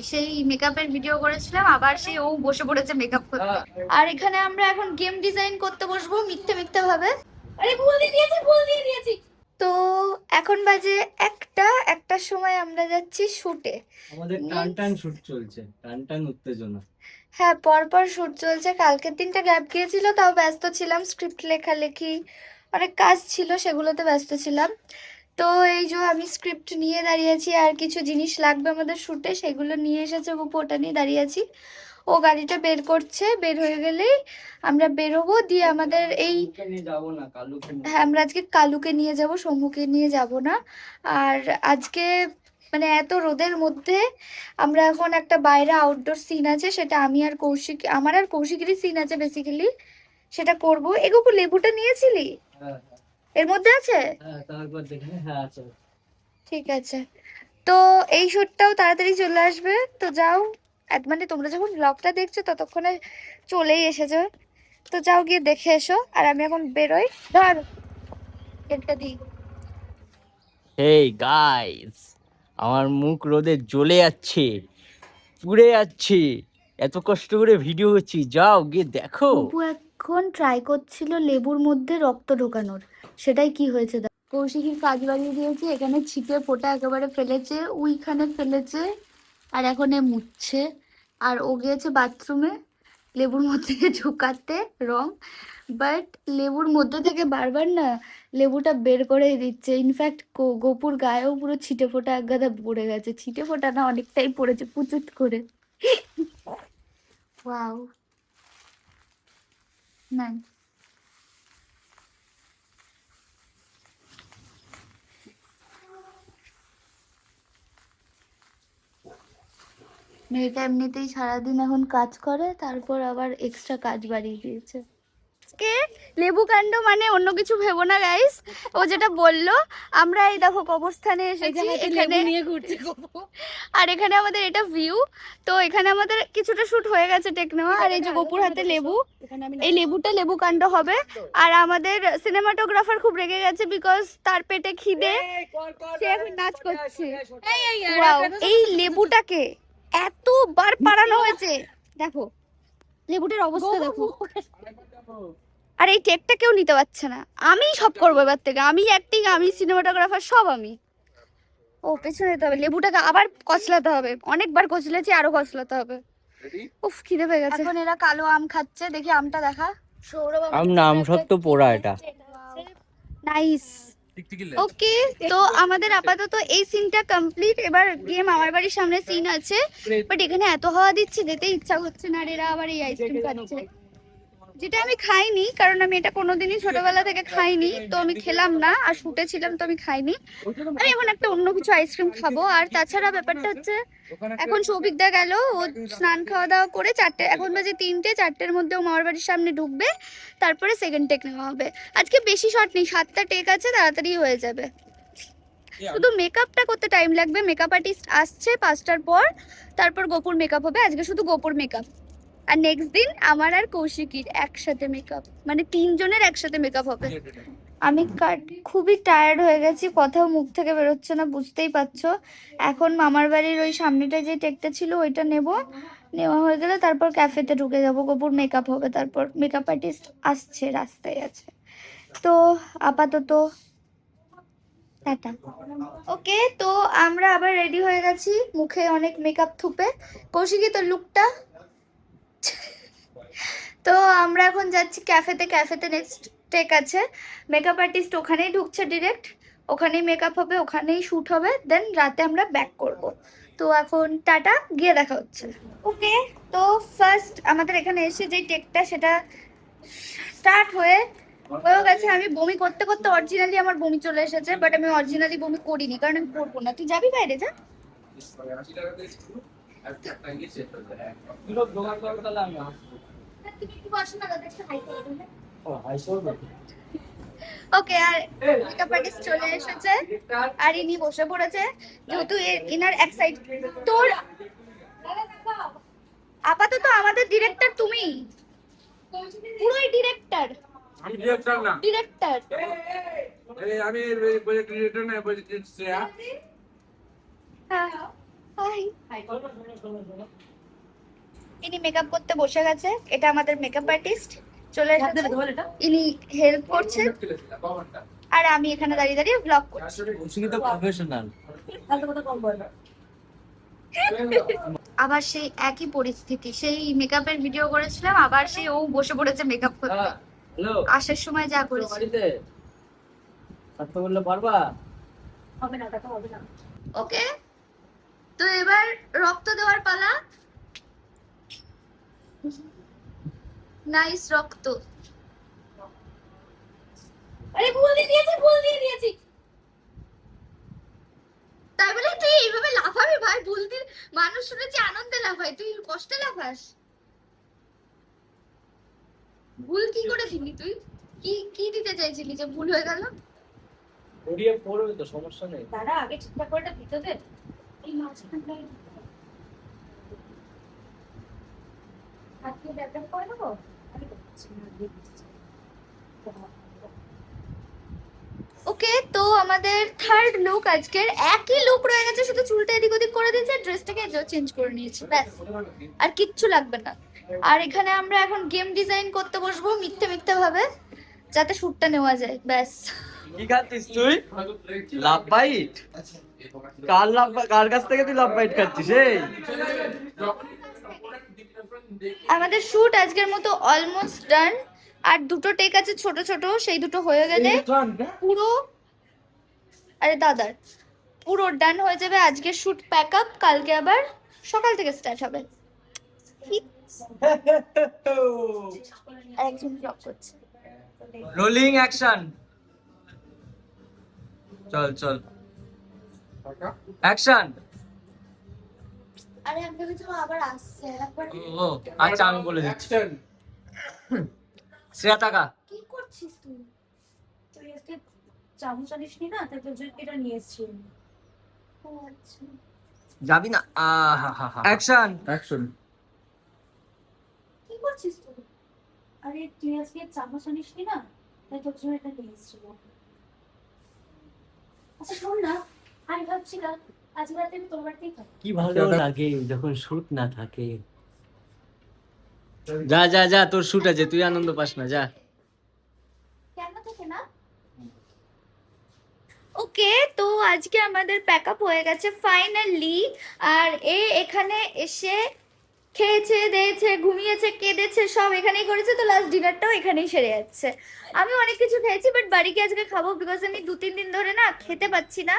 সেই মেকআপের ভিডিও করেছিলাম, আবার সেই ও বসে পড়েছে মেকআপ করতে। আর এখানে আমরা এখন গেম ডিজাইন করতে বসবো মিথ্যে মিথ্যে ভাবে। আরে ভুল দিয়ে দিয়েছি। তো এখন বাজে একটার সময় আমরা যাচ্ছি শুটে। আমাদের টান টান শুট চলছে, টান টান উত্তেজনা। হ্যাঁ, পরপর শুট চলছে। কালকের দিনটা গ্যাপ গিয়েছিল, তাও ব্যস্ত ছিলাম, স্ক্রিপ্ট লেখালেখি অনেক কাজ ছিল, সেগুলোতে ব্যস্ত ছিলাম। তো এই যে আমি স্ক্রিপ্ট নিয়ে দাঁড়িয়েছি, আর কিছু জিনিস লাগবে আমাদের শুটে, সেগুলো নিয়ে এসেছে গপু, ওটা নিয়ে দাঁড়িয়ে আছি। ও গাড়িটা বের করছে, বের হয়ে গেলেই আমরা বেরোবো। দিয়ে আমাদের এই যাবো না কালুকে, হ্যাঁ, আমরা আজকে কালুকে নিয়ে যাব, শম্ভুকে নিয়ে যাব না। আর আজকে মানে এত রোদের মধ্যে আমরা এখন একটা বাইরে আউটডোর সিন আছে, সেটা আমি আর কৌশিক, আমার আর কৌশিকেরই সিন আছে বেসিক্যালি, সেটা করব। এগোপু লেবুটা নিয়েছিলি? হ্যাঁ এর মধ্যে আছে? হ্যাঁ, তারপর দেখে হ্যাঁ আছে। ঠিক আছে। তো এই শুটটাও তাড়াতাড়ি চলে আসবে, তো যাও। মানে তোমরা যখন ব্লগটা দেখছো ততক্ষণে চলেই এসেছো, তো যাও গিয়ে দেখে এসো। আর আমি এখন বেরোই, ধর এটা দিই। হেই গাইস, আমার মুখ রোদে জ্বলে যাচ্ছে, পুড়ে যাচ্ছে, এত কষ্ট করে ভিডিও করছি, যাও গিয়ে দেখো। অপু এখন ট্রাই করছিল লেবুর মধ্যে রক্ত ঢোকানোর, সেটাই কি হয়েছে দেখ। কৌশিকীর কাজ বাড়িয়ে দিয়েছে, এখানে ছিটে ফোঁটা একেবারে ফেলেছে, ওইখানে ফেলেছে, আর এখন এ মুছছে। আর ও গিয়েছে বাথরুমে লেবুর মধ্যে ঢোকাতে রং, বাট লেবুর মধ্যে থেকে বারবার না লেবুটা বের করে দিচ্ছে। ইনফ্যাক্ট গোপুর গায়েও পুরো ছিটে ফোঁটা এক গাদা পড়ে গেছে, ছিটে ফোঁটা না অনেকটাই পড়েছে পুচুত করে। ওয়াও, না মেয়েটা এমনিতেই সারাদিন এখন কাজ করে, তারপর আবার এক্সট্রা কাজ বাড়িয়ে দিয়েছে। কে লেবু কাণ্ড মানে অন্য কিছু ভেবো না গাইস, ও যেটা বললো। আমরা এই দেখো কবরস্থানে এসেছি, এখানে নিয়ে ঘুরছি আর এখানে আমাদের এটা ভিউ। তো এখানে আমাদের কিছুটা শুট হয়ে গেছে টেক নেওয়া। আর এই যে গোপুর হাতে লেবু, এই লেবুটা লেবু কাণ্ড হবে। আর আমাদের সিনেমাটোগ্রাফার খুব রেগে গেছে বিকজ তার পেটে খিদে, সে এখন নাচ করছে। Wow, এই লেবুটাকে এতবার পাড়ানো হয়েছে, দেখো লেবুটার অবস্থা দেখো। আর এই টেকটা কেউ নিতে পারছে না, আমি সব করবো এবার থেকে, আমি অ্যাক্টিং, আমি সিনেমাটোগ্রাফার, সব আমি। ও পেছনে যেতে হবে, লেবুটাকে আবার কচলাতে হবে, অনেকবার কচলেছি, আরো কচলাতে হবে। উফ, খিদে পেয়ে গেছে। এখন এরা কালো আম খাচ্ছে, দেখি আমটা দেখা। আম না, আম সত্য পোড়া এটা। নাইস। ওকে, তো আমাদের আপাতত এই সিনটা কমপ্লিট। এবার গিয়ে মামার বাড়ির সামনে সিন আছে, বাট এখানে এত হাওয়া দিচ্ছে, যেতে ইচ্ছা করছে না। আর এরা আবার এই আইসক্রিম খাচ্ছে, যেটা আমি খাইনি, কারণ আমি এটা কোনোদিনই ছোটবেলা থেকে খাইনি, তো আমি খেলাম না। আর শুটে ছিলাম তো আমি খাইনি। আমি এখন একটা অন্য কিছু আইসক্রিম খাবো। আর তাছাড়া ব্যাপারটা হচ্ছে, এখন সৌভিকদা গেল, ও স্নান খাওয়া দাওয়া করে 4টে, এখন বাজে 3টে, 4টের মধ্যে ও মামার বাড়ির সামনে ঢুকবে, তারপরে সেকেন্ড টেক নেওয়া হবে। আজকে বেশি শর্ট নেই, 7টা টেক আছে, তাড়াতাড়ি হয়ে যাবে। শুধু মেকআপটা করতে টাইম লাগবে, মেকআপ আর্টিস্ট আসছে 5টার পর, তারপর গোপুর মেকআপ হবে। আজকে শুধু গোপুর মেকআপ, আর নেক্সট দিন আমার আর কৌশিকীর একসাথে মেকআপ, মানে 3জনের একসাথে মেকআপ হবে। আমি খুবই টায়ার্ড হয়ে গেছি, কথাও মুখ থেকে বেরোচ্ছে না, বুঝতেই পারছো। এখন মামার বাড়ির ওই সামনেটায় যে টেকটা ছিল ওইটা নেব, নেওয়া হয়ে গেলে তারপর ক্যাফেতে ঢুকে যাবো, গোপুর মেকআপ হবে, তারপর মেকআপ আর্টিস্ট আসছে, রাস্তায় আছে। তো আপাতত টাটা। ওকে, তো আমরা আবার রেডি হয়ে গেছি, মুখে অনেক মেকআপ থুপে। কৌশিকী, তোর লুকটা। তো আমরা এখন যাচ্ছি ক্যাফেতে, ক্যাফেতে নেক্সট টেক আছে, মেকআপ আর্টিস্ট ওখানেই ঢুকছে ডিরেক্ট, ওখানেই মেকআপ হবে, ওখানেই শ্যুট হবে, দেন রাতে আমরা ব্যাক করব। তো এখন টাটা, গিয়ে দেখা হচ্ছে। ওকে, তো ফার্স্ট আমাদের এখানে এসে যে টেকটা সেটা স্টার্ট হয়েও গেছে। আমি বমি করতে করতে অরিজিনালি আমার বমি চলে এসেছে, বাট আমি অরিজিনালি বমি করিনি, কারণ আমি করবো না। তুই যাবি বাইরে, যা। ওকে, আর মেকআপ আর্টিস্ট চলে এসেছে, আর ইনি বসে পড়েছে, যেহেতু ইনার এক সাইড। তোর আপাতত আমাদের ডিরেক্টর তুমি, পুরোই ডিরেক্টর। আমি ডিরেক্টর না, ডিরেক্টর আমি ডিরেক্টর না, হ্যাঁ, হাই। ইনি মেকআপ করতে বসে গেছে, এটা আমাদের মেকআপ আর্টিস্ট চলে এসেছে, ইনি হেল্প করছে আর আমি এখানে দাঁড়িয়ে দাঁড়িয়ে ব্লগ করছি। আবার সেই একই পরিস্থিতি, সেই মেকআপের ভিডিও করেছিলাম, আবার সেই ও বসে পড়েছে মেকআপ করতে। আসার সময় যা করেছে। ওকে, তো এবার রক্ত দেওয়ার পালা। নাইস রক্ত। আরে ভুল দিয়ে দিয়েছি। তাই বলে তুই এইভাবে লাফাবি ভাই? ভুল দিয়ে মানুষ শুনেছি আনন্দে লাফায়, তুই কষ্টে লাফাস? ভুল কি করে দিলি তুই? কি দিতে চাইছিলি যে ভুল হয়ে গেল? ওড়িয়ে পড়বে তো, সমস্যা নেই। দাঁড়া, আগে ঠিকঠাক করে দিতে দে। এই মাঝখানটায় আজকে ব্যাকআপ করে দেবো। ওকে, তো আমাদের থার্ড লুক আজকের একই লুক রয়ে গেছে, শুধু চুলটা এদিক ওদিক করে দিয়েছে, ড্রেসটাকে চেঞ্জ করে নিয়েছি, ব্যাস আর কিচ্ছু লাগবে না। আর এখানে আমরা এখন গেম ডিজাইন করতে বসবো মিথ্যে ভাবে, যাতে শুটটা নেওয়া যায়, ব্যাস। কি খাচ্ছিস তুই? Love bite? কার কাছ থেকে তুই লাভ বাইট খাচ্ছিস? এই আমাদের শুট আজকের মতো অলমোস্ট ডান, আর দুটো টেক আছে ছোট ছোট, সেই দুটো হয়ে গেলে পুরো, আরে দাদার পুরো ডান হয়ে যাবে আজকের শুট প্যাক আপ। কালকে আবার সকাল থেকে স্টার্ট হবে। একজন ব্লগ করছে। রোলিং অ্যাকশন, চল অ্যাকশন। আরে আমি ভেবেছি আবার আসছে একবার। ও আচ্ছা, আমি বলে দিচ্ছি। শ্রেয়া টাকা। কি করছিস তুই? তুই আজকে চামচ আনিসনি না, তাই তোর জন্য এটা নিয়ে এসেছি। ও আচ্ছা, যাবি না? অ্যাকশন। কি করছিস তুই? আরে তুই আজকে চামচ আনিসনি না, তাই তোর জন্য এটা নিয়ে এসেছি। আচ্ছা শোন না, আমি ভাবছিলাম আজ রাতে আমি তোর বাড়িতেই থাকি। কি ভালো লাগে যখন শুট না থাকে। যা তোর শুট আছে, তুই আনন্দ পাস না, যা। কেন থাকে না? ওকে, তো আজকে আমাদের প্যাকআপ হয়ে গেছে ফাইনালি। আর এখানে এসে খেয়েছে দিয়েছে, ঘুমিয়েছে, কেঁদেছে, সব এখানেই করেছে। তো লাস্ট ডিনারটাও এখানেই সেরে যাচ্ছে। আমি অনেক কিছু খেয়েছি, বাট বাড়িকে আজকে খাবো, বিকজ আমি 2-3 দিন ধরে না খেতে পাচ্ছি না,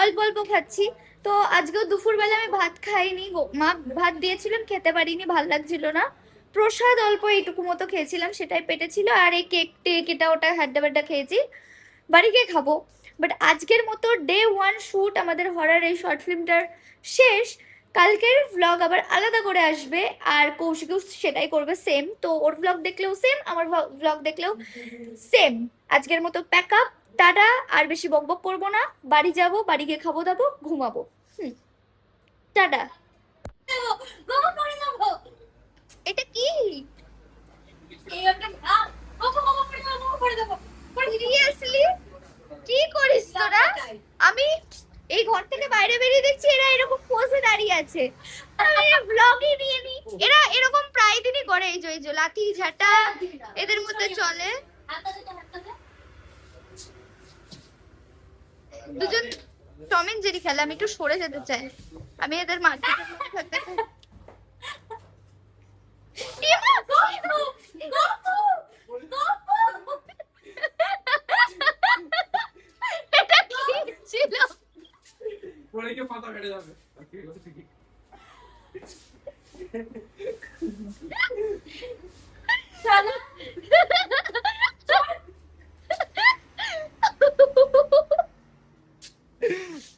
অল্প অল্প খাচ্ছি। তো আজকেও দুপুরবেলা আমি ভাত খাইনি, মা ভাত দিয়েছিলাম, খেতে পারিনি, ভাল লাগছিল না। প্রসাদ অল্প এইটুকু মতো খেয়েছিলাম, সেটাই পেটে ছিল। আর এই কেক টেক এটা ওটা হাড্ডা বাড্ডা খেয়েছি, বাড়িকে খাবো। বাট আজকের মতো ডে 1 শুট আমাদের হরার এই শর্ট ফিল্মটার শেষ। কালকের ভ্লগ আবার আলাদা করে আসবে, আর কৌশিকও সেটাই করবে সেম। তো ওর ভ্লগ দেখলেও সেম, আমার ভ্লগ দেখলেও সেম। আজকের মতো প্যাক আপ, টাটা। আর বেশি বকবক করবো না, বাড়ি যাব, বাড়ি গিয়ে খাবো দাবো, ঘুমাবো। টাটা। এটা কি? সিরিয়াসলি কি করিস তোরা? আমি এই ঘর থেকে বাইরে বেরিয়ে দেখছি এরা এরকম পোজে দাঁড়িয়ে আছে, আমি ব্লগই নিয়ে নি। এরা এরকম প্রায় দিনই করে, এই যে লাঠি ঝাঁটা এদের মধ্যে চলে। দুজন টম এন্ড জেরি খেলে, আমি একটু সরে যেতে চাই, আমি এদের মার্কেটে থাকতে চাই। এটা কি ছিল? পরে গিয়ে পাতা কেটে যাবে।